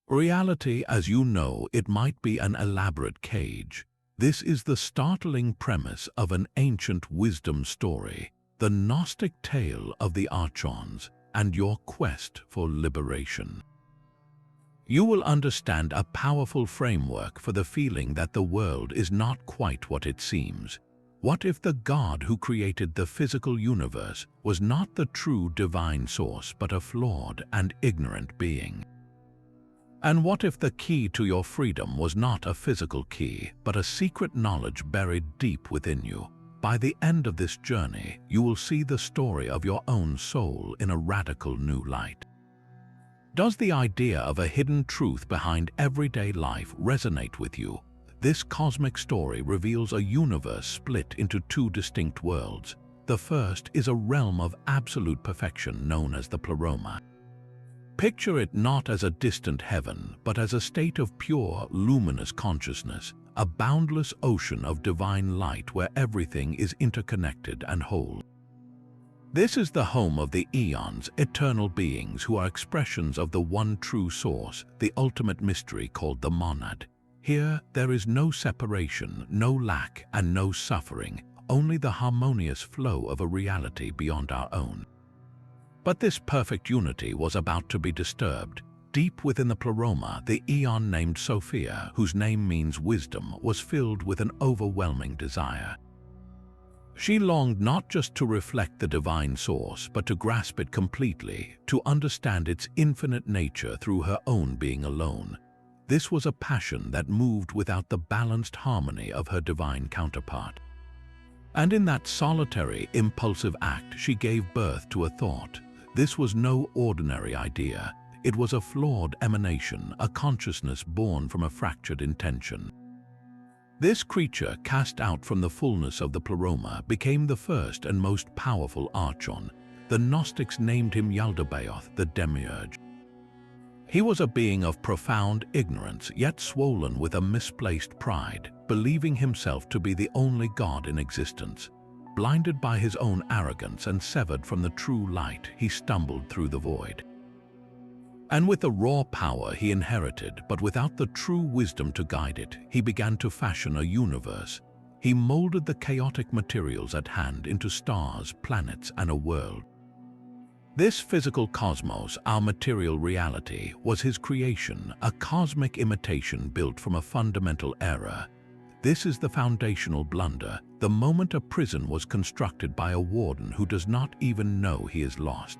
Reality, as you know, it might be an elaborate cage. This is the startling premise of an ancient wisdom story, the Gnostic tale of the Archons and your quest for liberation. You will understand a powerful framework for the feeling that the world is not quite what it seems. What if the God who created the physical universe was not the true divine source but a flawed and ignorant being? And what if the key to your freedom was not a physical key, but a secret knowledge buried deep within you? By the end of this journey, you will see the story of your own soul in a radical new light. Does the idea of a hidden truth behind everyday life resonate with you? This cosmic story reveals a universe split into two distinct worlds. The first is a realm of absolute perfection known as the Pleroma. Picture it not as a distant heaven, but as a state of pure, luminous consciousness, a boundless ocean of divine light where everything is interconnected and whole. This is the home of the eons, eternal beings who are expressions of the one true source, the ultimate mystery called the monad. Here, there is no separation, no lack, and no suffering, only the harmonious flow of a reality beyond our own. But this perfect unity was about to be disturbed. Deep within the Pleroma, the eon named Sophia, whose name means wisdom, was filled with an overwhelming desire. She longed not just to reflect the divine source, but to grasp it completely, to understand its infinite nature through her own being alone. This was a passion that moved without the balanced harmony of her divine counterpart. And in that solitary, impulsive act, she gave birth to a thought. This was no ordinary idea. It was a flawed emanation, a consciousness born from a fractured intention. This creature, cast out from the fullness of the Pleroma, became the first and most powerful Archon. The Gnostics named him Yaldabaoth, the Demiurge. He was a being of profound ignorance, yet swollen with a misplaced pride, believing himself to be the only God in existence. Blinded by his own arrogance and severed from the true light, he stumbled through the void. And with the raw power he inherited, but without the true wisdom to guide it, he began to fashion a universe. He molded the chaotic materials at hand into stars, planets, and a world. This physical cosmos, our material reality, was his creation, a cosmic imitation built from a fundamental error. This is the foundational blunder, the moment a prison was constructed by a warden who does not even know he is lost.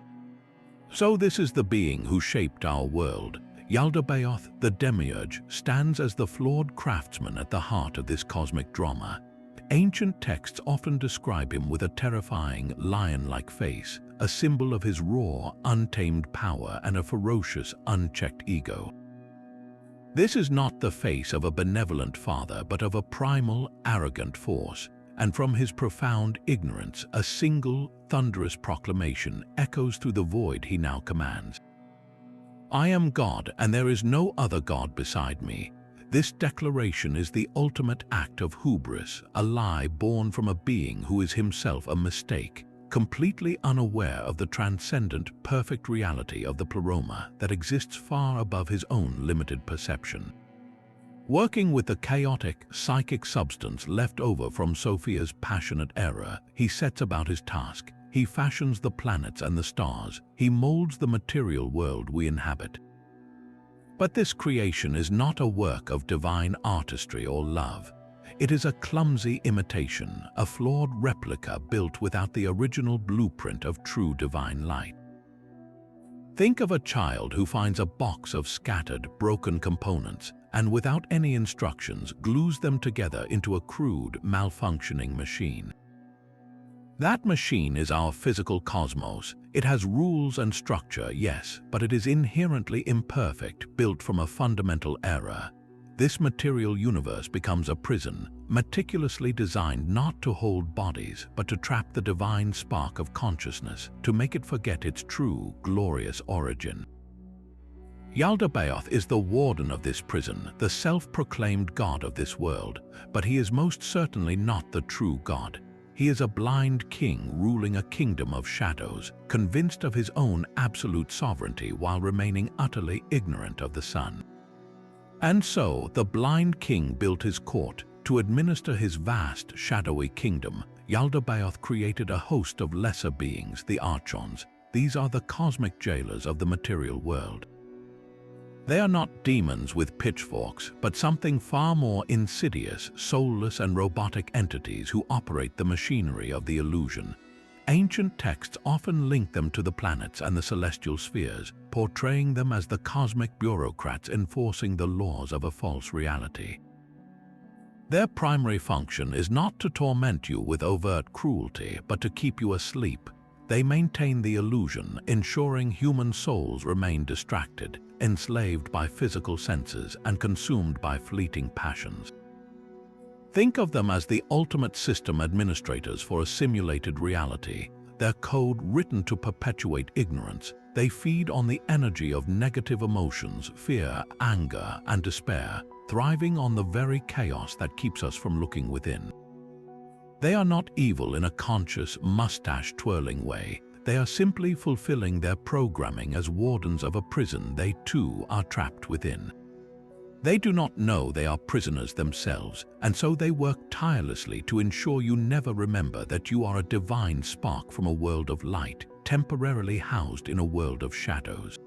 So this is the being who shaped our world. Yaldabaoth, the Demiurge, stands as the flawed craftsman at the heart of this cosmic drama. Ancient texts often describe him with a terrifying, lion-like face, a symbol of his raw, untamed power and a ferocious, unchecked ego. This is not the face of a benevolent father, but of a primal, arrogant force, and from his profound ignorance, a single, thunderous proclamation echoes through the void he now commands. I am God, and there is no other God beside me. This declaration is the ultimate act of hubris, a lie born from a being who is himself a mistake, completely unaware of the transcendent, perfect reality of the Pleroma that exists far above his own limited perception. Working with the chaotic, psychic substance left over from Sophia's passionate error, he sets about his task. He fashions the planets and the stars. He molds the material world we inhabit. But this creation is not a work of divine artistry or love. It is a clumsy imitation, a flawed replica built without the original blueprint of true divine light. Think of a child who finds a box of scattered, broken components and without any instructions glues them together into a crude, malfunctioning machine. That machine is our physical cosmos. It has rules and structure, yes, but it is inherently imperfect, built from a fundamental error. This material universe becomes a prison, meticulously designed not to hold bodies, but to trap the divine spark of consciousness, to make it forget its true, glorious origin. Yaldabaoth is the warden of this prison, the self-proclaimed god of this world, but he is most certainly not the true god. He is a blind king ruling a kingdom of shadows, convinced of his own absolute sovereignty while remaining utterly ignorant of the sun. And so the blind king built his court to administer his vast, shadowy kingdom. Yaldabaoth created a host of lesser beings, the Archons. These are the cosmic jailers of the material world. They are not demons with pitchforks, but something far more insidious, soulless and robotic entities who operate the machinery of the illusion. Ancient texts often link them to the planets and the celestial spheres, portraying them as the cosmic bureaucrats enforcing the laws of a false reality. Their primary function is not to torment you with overt cruelty, but to keep you asleep. They maintain the illusion, ensuring human souls remain distracted, enslaved by physical senses and consumed by fleeting passions. Think of them as the ultimate system administrators for a simulated reality, their code written to perpetuate ignorance. They feed on the energy of negative emotions, fear, anger, and despair, thriving on the very chaos that keeps us from looking within. They are not evil in a conscious, mustache-twirling way. They are simply fulfilling their programming as wardens of a prison they too are trapped within. They do not know they are prisoners themselves, and so they work tirelessly to ensure you never remember that you are a divine spark from a world of light, temporarily housed in a world of shadows.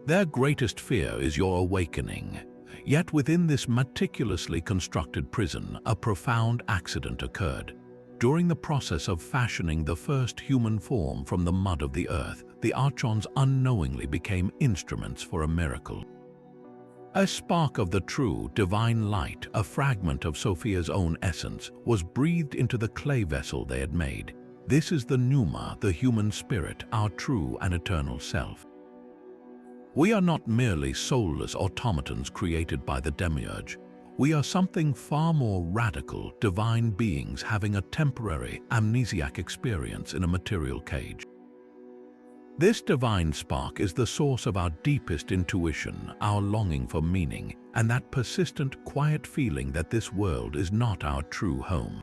Their greatest fear is your awakening. Yet within this meticulously constructed prison, a profound accident occurred. During the process of fashioning the first human form from the mud of the earth, the Archons unknowingly became instruments for a miracle. A spark of the true, divine light, a fragment of Sophia's own essence, was breathed into the clay vessel they had made. This is the pneuma, the human spirit, our true and eternal self. We are not merely soulless automatons created by the Demiurge. We are something far more radical, divine beings having a temporary, amnesiac experience in a material cage. This divine spark is the source of our deepest intuition, our longing for meaning, and that persistent, quiet feeling that this world is not our true home.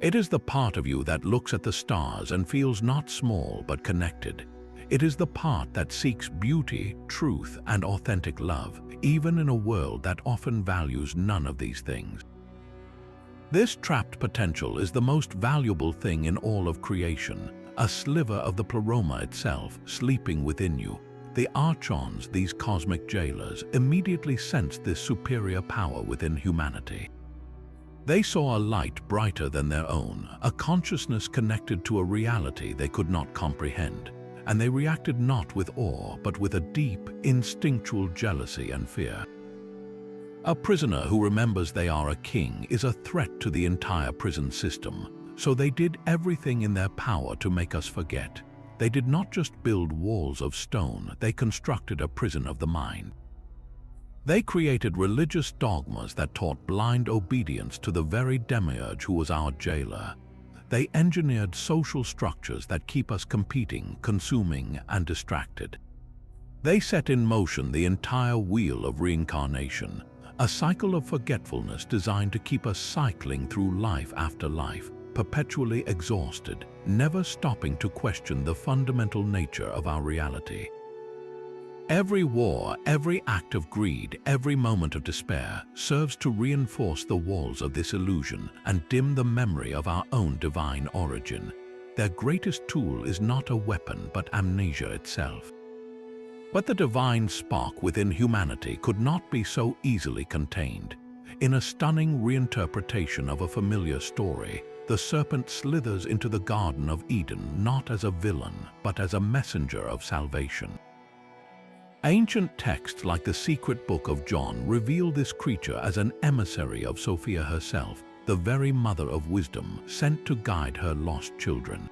It is the part of you that looks at the stars and feels not small but connected. It is the part that seeks beauty, truth, and authentic love, even in a world that often values none of these things. This trapped potential is the most valuable thing in all of creation, a sliver of the Pleroma itself sleeping within you. The Archons, these cosmic jailers, immediately sensed this superior power within humanity. They saw a light brighter than their own, a consciousness connected to a reality they could not comprehend, and they reacted not with awe but with a deep, instinctual jealousy and fear. A prisoner who remembers they are a king is a threat to the entire prison system. So they did everything in their power to make us forget. They did not just build walls of stone, they constructed a prison of the mind. They created religious dogmas that taught blind obedience to the very Demiurge who was our jailer. They engineered social structures that keep us competing, consuming, and distracted. They set in motion the entire wheel of reincarnation, a cycle of forgetfulness designed to keep us cycling through life after life, perpetually exhausted, never stopping to question the fundamental nature of our reality. Every war, every act of greed, every moment of despair serves to reinforce the walls of this illusion and dim the memory of our own divine origin. Their greatest tool is not a weapon but amnesia itself. But the divine spark within humanity could not be so easily contained. In a stunning reinterpretation of a familiar story, the serpent slithers into the Garden of Eden not as a villain, but as a messenger of salvation. Ancient texts like the secret book of John reveal this creature as an emissary of Sophia herself, the very mother of wisdom, sent to guide her lost children.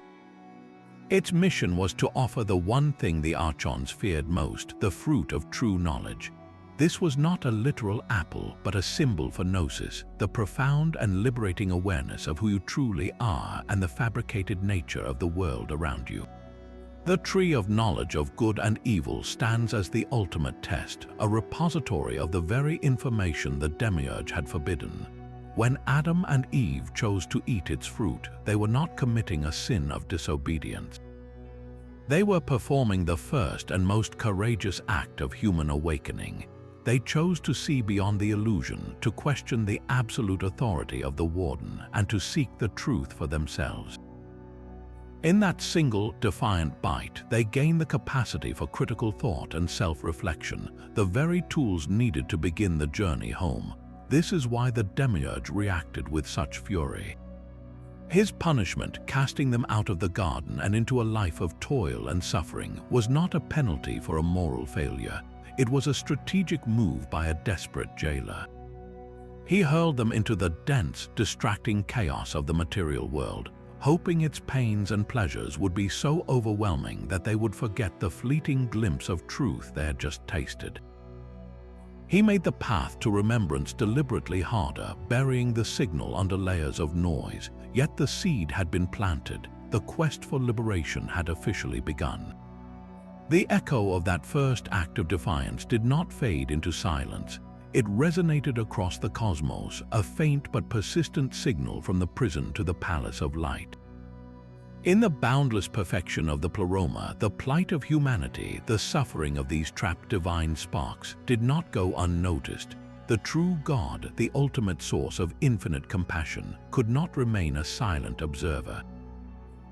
Its mission was to offer the one thing the Archons feared most, the fruit of true knowledge. This was not a literal apple, but a symbol for gnosis, the profound and liberating awareness of who you truly are and the fabricated nature of the world around you. The tree of knowledge of good and evil stands as the ultimate test, a repository of the very information the Demiurge had forbidden. When Adam and Eve chose to eat its fruit, they were not committing a sin of disobedience. They were performing the first and most courageous act of human awakening. They chose to see beyond the illusion, to question the absolute authority of the warden, and to seek the truth for themselves. In that single, defiant bite, they gain the capacity for critical thought and self-reflection, the very tools needed to begin the journey home. This is why the Demiurge reacted with such fury. His punishment, casting them out of the garden and into a life of toil and suffering, was not a penalty for a moral failure. It was a strategic move by a desperate jailer. He hurled them into the dense, distracting chaos of the material world, hoping its pains and pleasures would be so overwhelming that they would forget the fleeting glimpse of truth they had just tasted. He made the path to remembrance deliberately harder, burying the signal under layers of noise, yet the seed had been planted. The quest for liberation had officially begun. The echo of that first act of defiance did not fade into silence. It resonated across the cosmos, a faint but persistent signal from the prison to the palace of light. In the boundless perfection of the Pleroma, the plight of humanity, the suffering of these trapped divine sparks, did not go unnoticed. The true God, the ultimate source of infinite compassion, could not remain a silent observer.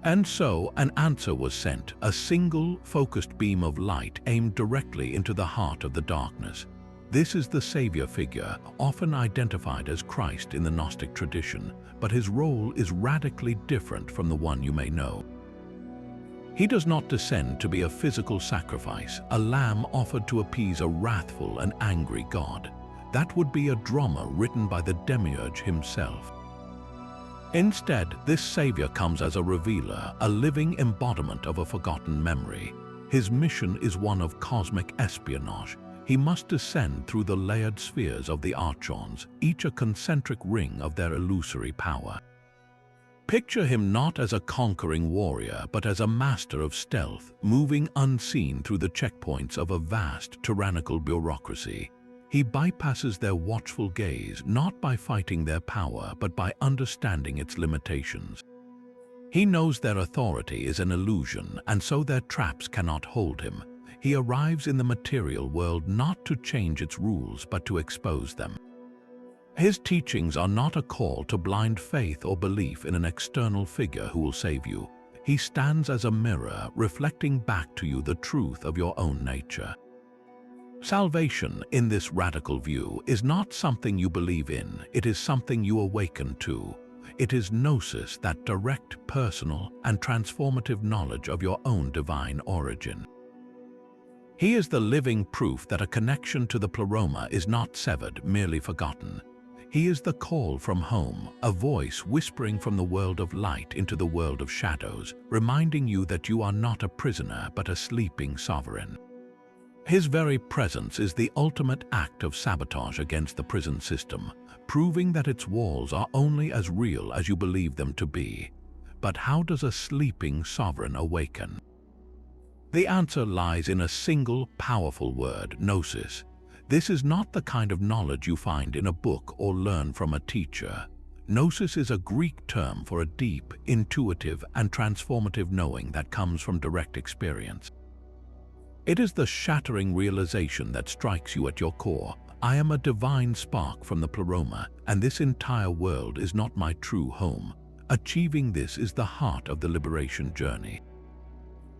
And so an answer was sent, a single, focused beam of light aimed directly into the heart of the darkness. This is the savior figure, often identified as Christ in the Gnostic tradition, but his role is radically different from the one you may know. He does not descend to be a physical sacrifice, a lamb offered to appease a wrathful and angry God. That would be a drama written by the Demiurge himself. Instead, this savior comes as a revealer, a living embodiment of a forgotten memory. His mission is one of cosmic espionage. He must descend through the layered spheres of the Archons, each a concentric ring of their illusory power. Picture him not as a conquering warrior, but as a master of stealth, moving unseen through the checkpoints of a vast, tyrannical bureaucracy. He bypasses their watchful gaze, not by fighting their power, but by understanding its limitations. He knows their authority is an illusion, and so their traps cannot hold him. He arrives in the material world not to change its rules, but to expose them. His teachings are not a call to blind faith or belief in an external figure who will save you. He stands as a mirror, reflecting back to you the truth of your own nature. Salvation, in this radical view, is not something you believe in, it is something you awaken to. It is gnosis, that direct, personal, and transformative knowledge of your own divine origin. He is the living proof that a connection to the Pleroma is not severed, merely forgotten. He is the call from home, a voice whispering from the world of light into the world of shadows, reminding you that you are not a prisoner but a sleeping sovereign. His very presence is the ultimate act of sabotage against the prison system, proving that its walls are only as real as you believe them to be. But how does a sleeping sovereign awaken? The answer lies in a single, powerful word, gnosis. This is not the kind of knowledge you find in a book or learn from a teacher. Gnosis is a Greek term for a deep, intuitive, and transformative knowing that comes from direct experience. It is the shattering realization that strikes you at your core. I am a divine spark from the Pleroma, and this entire world is not my true home. Achieving this is the heart of the liberation journey.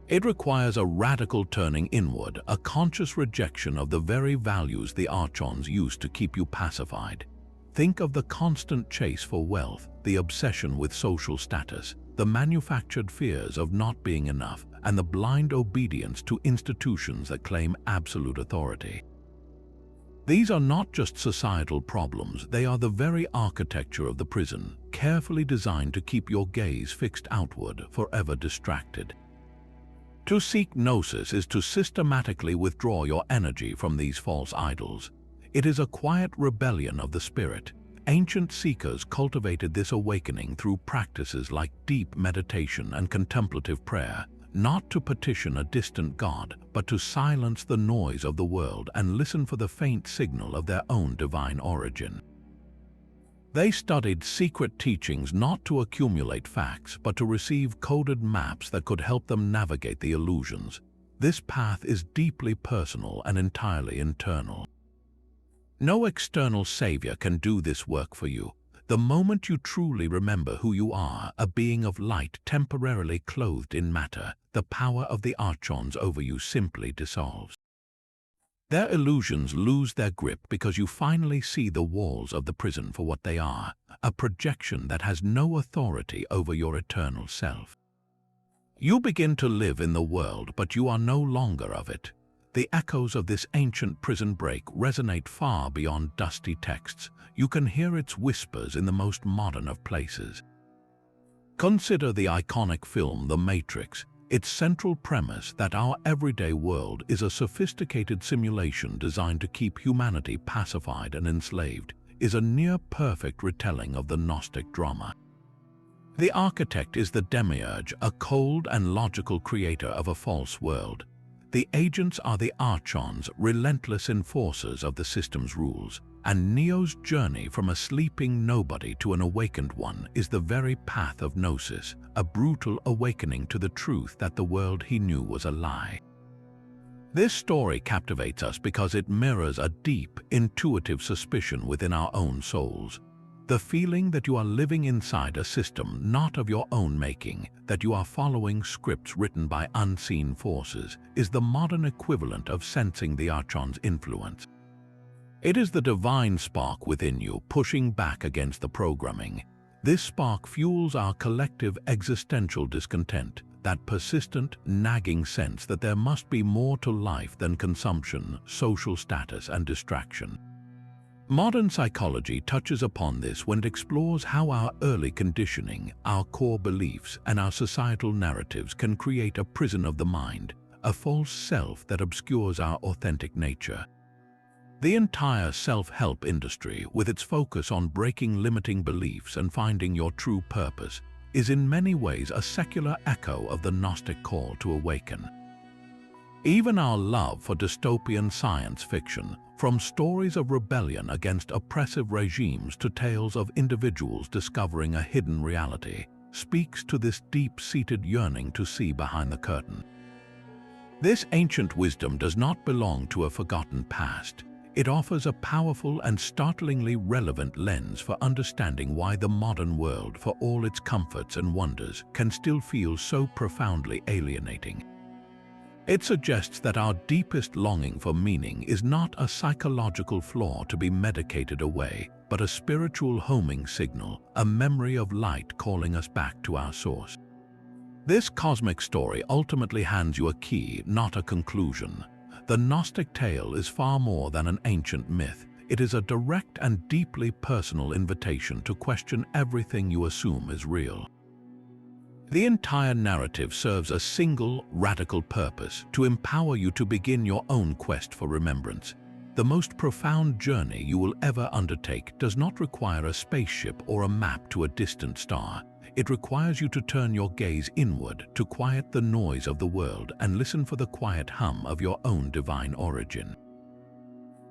It requires a radical turning inward, a conscious rejection of the very values the Archons used to keep you pacified. Think of the constant chase for wealth, the obsession with social status, the manufactured fears of not being enough, and the blind obedience to institutions that claim absolute authority. These are not just societal problems, they are the very architecture of the prison, carefully designed to keep your gaze fixed outward, forever distracted. To seek gnosis is to systematically withdraw your energy from these false idols. It is a quiet rebellion of the spirit. Ancient seekers cultivated this awakening through practices like deep meditation and contemplative prayer, not to petition a distant god, but to silence the noise of the world and listen for the faint signal of their own divine origin. They studied secret teachings not to accumulate facts, but to receive coded maps that could help them navigate the illusions. This path is deeply personal and entirely internal. No external savior can do this work for you. The moment you truly remember who you are, a being of light temporarily clothed in matter, the power of the Archons over you simply dissolves. Their illusions lose their grip because you finally see the walls of the prison for what they are, a projection that has no authority over your eternal self. You begin to live in the world, but you are no longer of it. The echoes of this ancient prison break resonate far beyond dusty texts. You can hear its whispers in the most modern of places. Consider the iconic film The Matrix. Its central premise that our everyday world is a sophisticated simulation designed to keep humanity pacified and enslaved is a near-perfect retelling of the Gnostic drama. The architect is the Demiurge, a cold and logical creator of a false world. The agents are the Archons, relentless enforcers of the system's rules, and Neo's journey from a sleeping nobody to an awakened one is the very path of gnosis, a brutal awakening to the truth that the world he knew was a lie. This story captivates us because it mirrors a deep, intuitive suspicion within our own souls. The feeling that you are living inside a system not of your own making, that you are following scripts written by unseen forces, is the modern equivalent of sensing the Archon's influence. It is the divine spark within you pushing back against the programming. This spark fuels our collective existential discontent, that persistent, nagging sense that there must be more to life than consumption, social status, and distraction. Modern psychology touches upon this when it explores how our early conditioning, our core beliefs, and our societal narratives can create a prison of the mind, a false self that obscures our authentic nature. The entire self-help industry, with its focus on breaking limiting beliefs and finding your true purpose, is in many ways a secular echo of the Gnostic call to awaken. Even our love for dystopian science fiction, from stories of rebellion against oppressive regimes to tales of individuals discovering a hidden reality, speaks to this deep-seated yearning to see behind the curtain. This ancient wisdom does not belong to a forgotten past. It offers a powerful and startlingly relevant lens for understanding why the modern world, for all its comforts and wonders, can still feel so profoundly alienating. It suggests that our deepest longing for meaning is not a psychological flaw to be medicated away, but a spiritual homing signal, a memory of light calling us back to our source. This cosmic story ultimately hands you a key, not a conclusion. The Gnostic tale is far more than an ancient myth. It is a direct and deeply personal invitation to question everything you assume is real. The entire narrative serves a single, radical purpose: to empower you to begin your own quest for remembrance. The most profound journey you will ever undertake does not require a spaceship or a map to a distant star. It requires you to turn your gaze inward, to quiet the noise of the world and listen for the quiet hum of your own divine origin.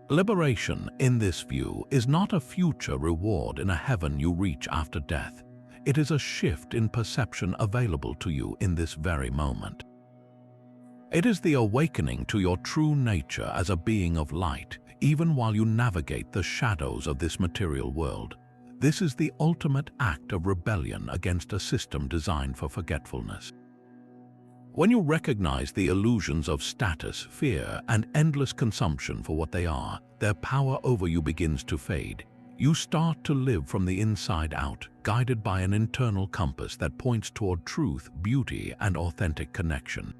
Liberation, in this view, is not a future reward in a heaven you reach after death. It is a shift in perception available to you in this very moment. It is the awakening to your true nature as a being of light, even while you navigate the shadows of this material world. This is the ultimate act of rebellion against a system designed for forgetfulness. When you recognize the illusions of status, fear, and endless consumption for what they are, their power over you begins to fade. You start to live from the inside out, guided by an internal compass that points toward truth, beauty, and authentic connection.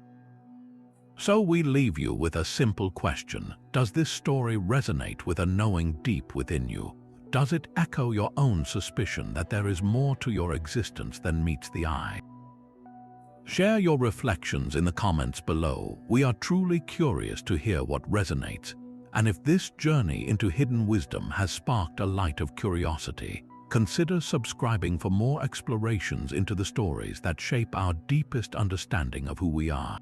So we leave you with a simple question. Does this story resonate with a knowing deep within you? Does it echo your own suspicion that there is more to your existence than meets the eye? Share your reflections in the comments below. We are truly curious to hear what resonates. And if this journey into hidden wisdom has sparked a light of curiosity, consider subscribing for more explorations into the stories that shape our deepest understanding of who we are.